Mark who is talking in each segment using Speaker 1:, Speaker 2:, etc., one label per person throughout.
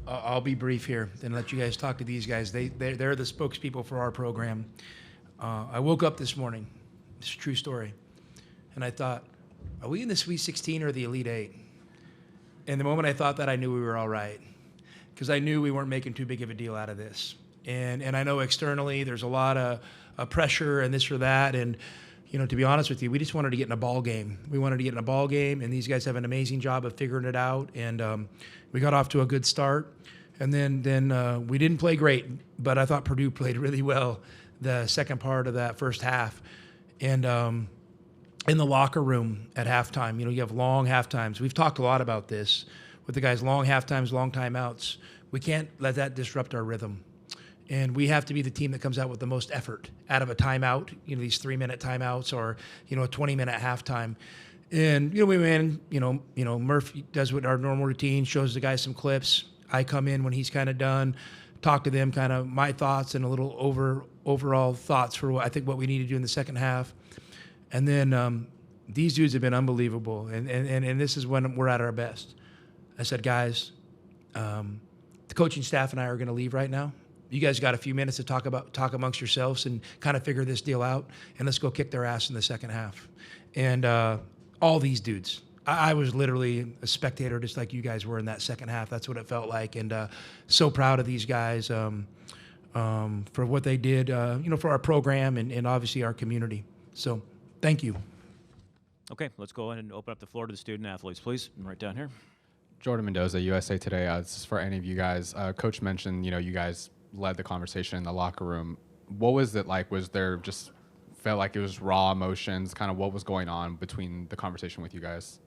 Speaker 1: I'll be brief here and let you guys talk to these guys. They're the spokespeople for our program. I woke up this morning. It's a true story. And I thought, are we in the Sweet 16 or the Elite Eight? And the moment I thought that, I knew we were all right, because I knew we weren't making too big of a deal out of this. And I know externally there's a lot of pressure and this or that. And, to be honest with you, we just wanted to get in a ball game. We wanted to get in a ball game, and these guys have an amazing job of figuring it out. And we got off to a good start. And then we didn't play great, but I thought Purdue played really well the second part of that first half. And in the locker room at halftime, you have long half times. We've talked a lot about this with the guys, long half times, long timeouts. We can't let that disrupt our rhythm. And we have to be the team that comes out with the most effort out of a timeout, these 3-minute timeouts, or, a 20-minute halftime. And, we win, Murph does what our normal routine, shows the guys some clips. I come in when he's kind of done, talk to them, kind of my thoughts and a little overall thoughts for what we need to do in the second half. And then these dudes have been unbelievable. And this is when we're at our best. I said, guys, the coaching staff and I are going to leave right now. You guys got a few minutes to talk amongst yourselves and kind of figure this deal out, and let's go kick their ass in the second half. And all these dudes, I was literally a spectator just like you guys were in that second half. That's what it felt like. And so proud of these guys for what they did, for our program and obviously our community. So thank you.
Speaker 2: Okay, let's go ahead and open up the floor to the student athletes, please. Right down here.
Speaker 3: Jordan Mendoza, USA Today. This is for any of you guys. Coach mentioned, you guys led the conversation in the locker room. What was it like? Was there just felt like it was raw emotions? Kind of what was going on between the conversation with you guys?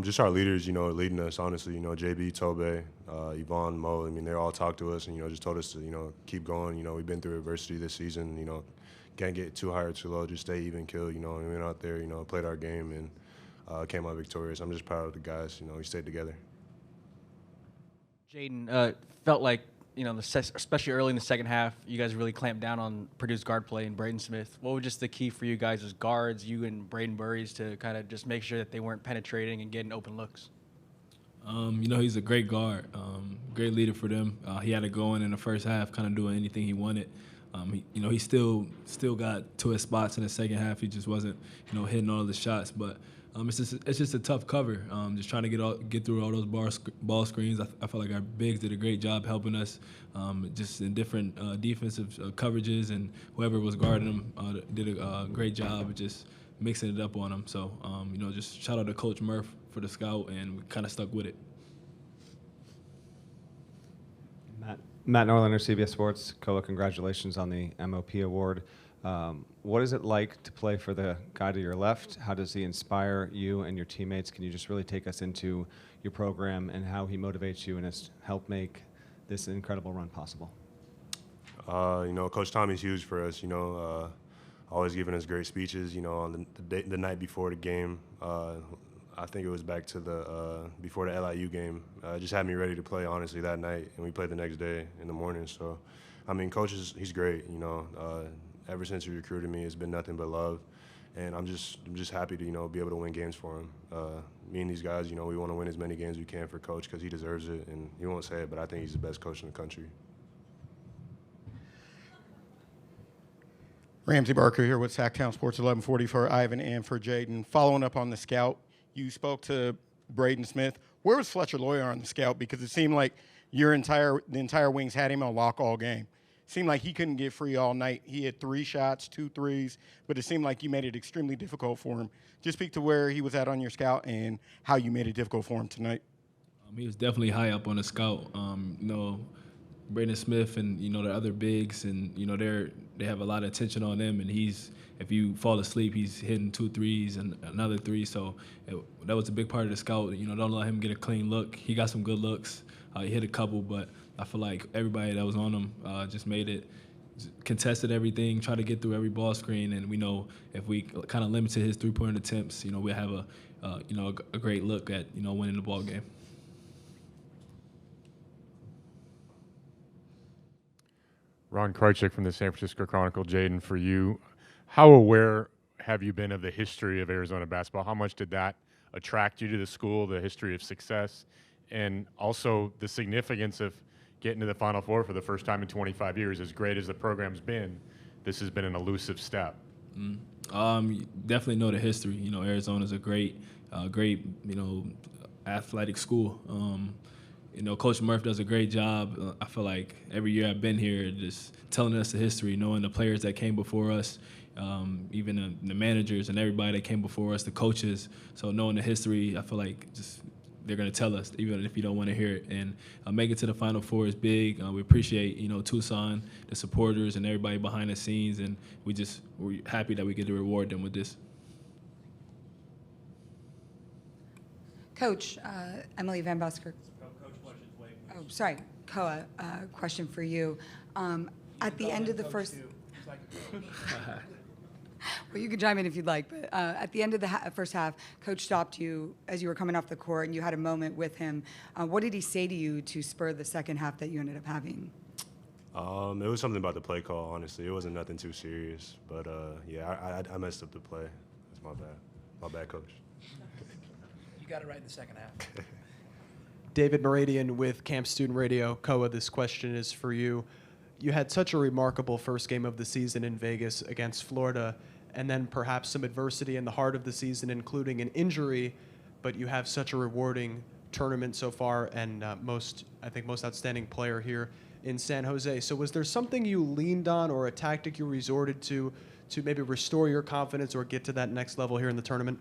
Speaker 4: Just our leaders, leading us, honestly. JB, Tobe, Yvonne, Mo, they all talked to us and, just told us to, keep going. We've been through adversity this season, can't get too high or too low, just stay even kill, and we went out there, played our game and came out victorious. I'm just proud of the guys, we stayed together.
Speaker 5: Jaden, felt like, especially early in the second half, you guys really clamped down on Purdue's guard play and Braden Smith. What was just the key for you guys as guards, you and Braden Burries, to kind of just make sure that they weren't penetrating and getting open looks?
Speaker 6: He's a great guard, great leader for them. He had to go in the first half, kind of doing anything he wanted. He still got to his spots in the second half. He just wasn't, hitting all the shots. But it's just a tough cover. Just trying to get through all those ball screens. I felt like our bigs did a great job helping us, just in different defensive coverages, and whoever was guarding them did a great job of just mixing it up on them. So just shout out to Coach Murph for the scout, and we kind of stuck with it.
Speaker 7: Matt Norlander, CBS Sports. Koa, congratulations on the MOP award. What is it like to play for the guy to your left? How does he inspire you and your teammates? Can you just really take us into your program and how he motivates you and has helped make this incredible run possible?
Speaker 4: Coach Tommy's huge for us, always giving us great speeches, on the night before the game. I think it was back to before the LIU game. Just had me ready to play, honestly, that night, and we played the next day in the morning. So, Coach he's great. Ever since he recruited me, it's been nothing but love, and I'm just happy to be able to win games for him. Me and these guys, we want to win as many games as we can for Coach because he deserves it, and he won't say it, but I think he's the best coach in the country.
Speaker 8: Ramsey Barker here with Sacktown Sports 1140 for Ivan and for Jaden. Following up on the scout, you spoke to Braden Smith. Where was Fletcher Lawyer on the scout? Because it seemed like the entire wings had him on lock all game. Seemed like he couldn't get free all night. He had 3 shots, 2 threes, but it seemed like you made it extremely difficult for him. Just speak to where he was at on your scout and how you made it difficult for him tonight.
Speaker 6: He was definitely high up on the scout. Braden Smith and the other bigs, and they have a lot of attention on them, and if you fall asleep, he's hitting 2 threes and another 3. So that was a big part of the scout. Don't let him get a clean look. He got some good looks. He hit a couple, but I feel like everybody that was on him just made it, contested everything, tried to get through every ball screen, and we know if we kind of limited his 3-point attempts, we'll have a great look at winning the ball game.
Speaker 9: Ron Krychek from the San Francisco Chronicle. Jaden, for you, how aware have you been of the history of Arizona basketball? How much did that attract you to the school, the history of success? and also the significance of getting to the Final Four for the first time in 25 years. As great as the program's been, this has been an elusive step.
Speaker 6: You definitely know the history. You know, Arizona's a great, athletic school. You know, Coach Murph does a great job. I feel like every year I've been here, just telling us the history, knowing the players that came before us, even the managers and everybody that came before us, the coaches. So knowing the history, I feel like just they're going to tell us, even if you don't want to hear it. And making it to the Final Four is big. We appreciate, Tucson, the supporters, and everybody behind the scenes. And we're happy that we get to reward them with this.
Speaker 10: Coach, Emily Van Busker. Oh, sorry, Koa, question for you. At the end of the first... Well, you can chime in if you'd like, but at the end of the first half, Coach stopped you as you were coming off the court, and you had a moment with him. What did he say to you to spur the second half that you ended up having?
Speaker 4: It was something about the play call, honestly. It wasn't nothing too serious, but yeah, I messed up the play. That's my bad. My bad, Coach.
Speaker 1: You got it right in the second half.
Speaker 11: David Moradian with Camp Student Radio. Koa, this question is for you. You had such a remarkable first game of the season in Vegas against Florida, and then perhaps some adversity in the heart of the season, including an injury, but you have such a rewarding tournament so far, and most outstanding player here in San Jose. So was there something you leaned on or a tactic you resorted to maybe restore your confidence or get to that next level here in the tournament?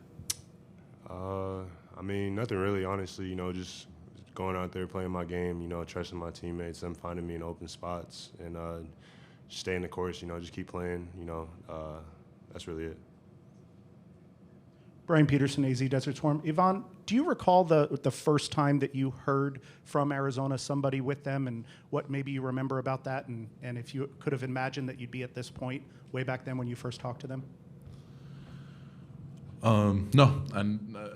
Speaker 4: I mean, nothing really, honestly. Just going out there, playing my game, trusting my teammates, them finding me in open spots, and just staying the course, just keep playing, that's really it.
Speaker 12: Brian Peterson, AZ Desert Swarm. Yvonne, do you recall the first time that you heard from Arizona, somebody with them, and what maybe you remember about that, and if you could have imagined that you'd be at this point way back then when you first talked to them?
Speaker 13: No, I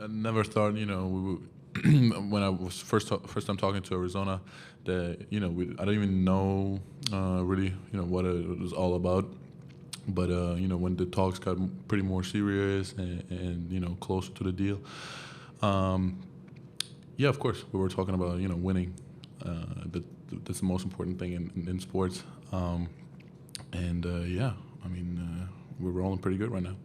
Speaker 13: never thought, when I was first time talking to Arizona, that I don't even know really what it was all about. But when the talks got pretty more serious and closer to the deal, yeah, of course we were talking about winning. That's the most important thing in sports. Yeah, I mean we're rolling pretty good right now.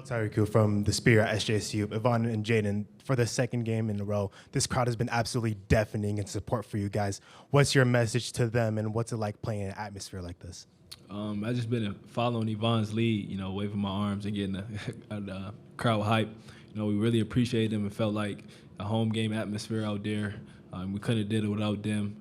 Speaker 14: Tyreek from the Spear at SJSU. Yvonne and Jaden, for the second game in a row, this crowd has been absolutely deafening in support for you guys. What's your message to them, and what's it like playing in an atmosphere like this?
Speaker 6: I've just been following Yvonne's lead, waving my arms and getting the crowd hype. We really appreciated them and felt like a home game atmosphere out there. We couldn't have did it without them.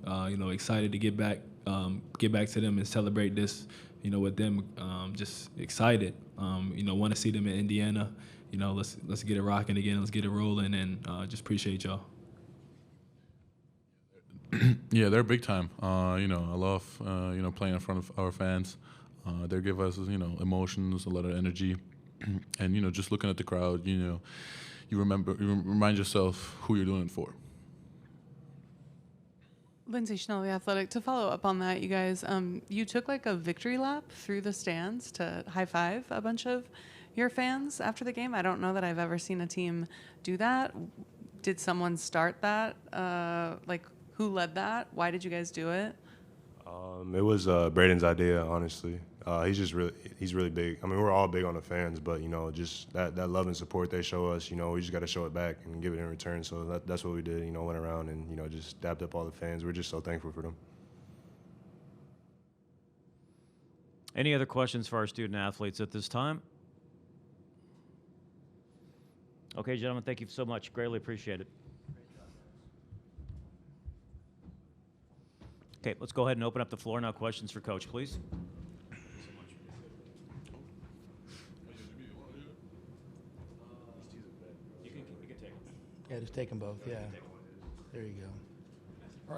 Speaker 6: Excited to get back to them and celebrate this. With them, just excited. Want to see them in Indiana. Let's get it rocking again. Let's get it rolling, and just appreciate y'all.
Speaker 13: Yeah, they're big time. I love playing in front of our fans. They give us emotions, a lot of energy, and just looking at the crowd, you remind yourself who you're doing it for.
Speaker 15: Lindsay Schnell, The Athletic. To follow up on that, you guys, you took like a victory lap through the stands to high five a bunch of your fans after the game. I don't know that I've ever seen a team do that. Did someone start that? Who led that? Why did you guys do it?
Speaker 4: It was Braden's idea, honestly. He's really big. I mean, we're all big on the fans, but just that love and support they show us, we just got to show it back and give it in return. So that's what we did. Went around and just dapped up all the fans. We're just so thankful for them.
Speaker 2: Any other questions for our student athletes at this time? Okay, gentlemen, thank you so much. Greatly appreciate it. Okay, let's go ahead and open up the floor now. Questions for Coach, please.
Speaker 1: Yeah, just take them both. Yeah. There you go.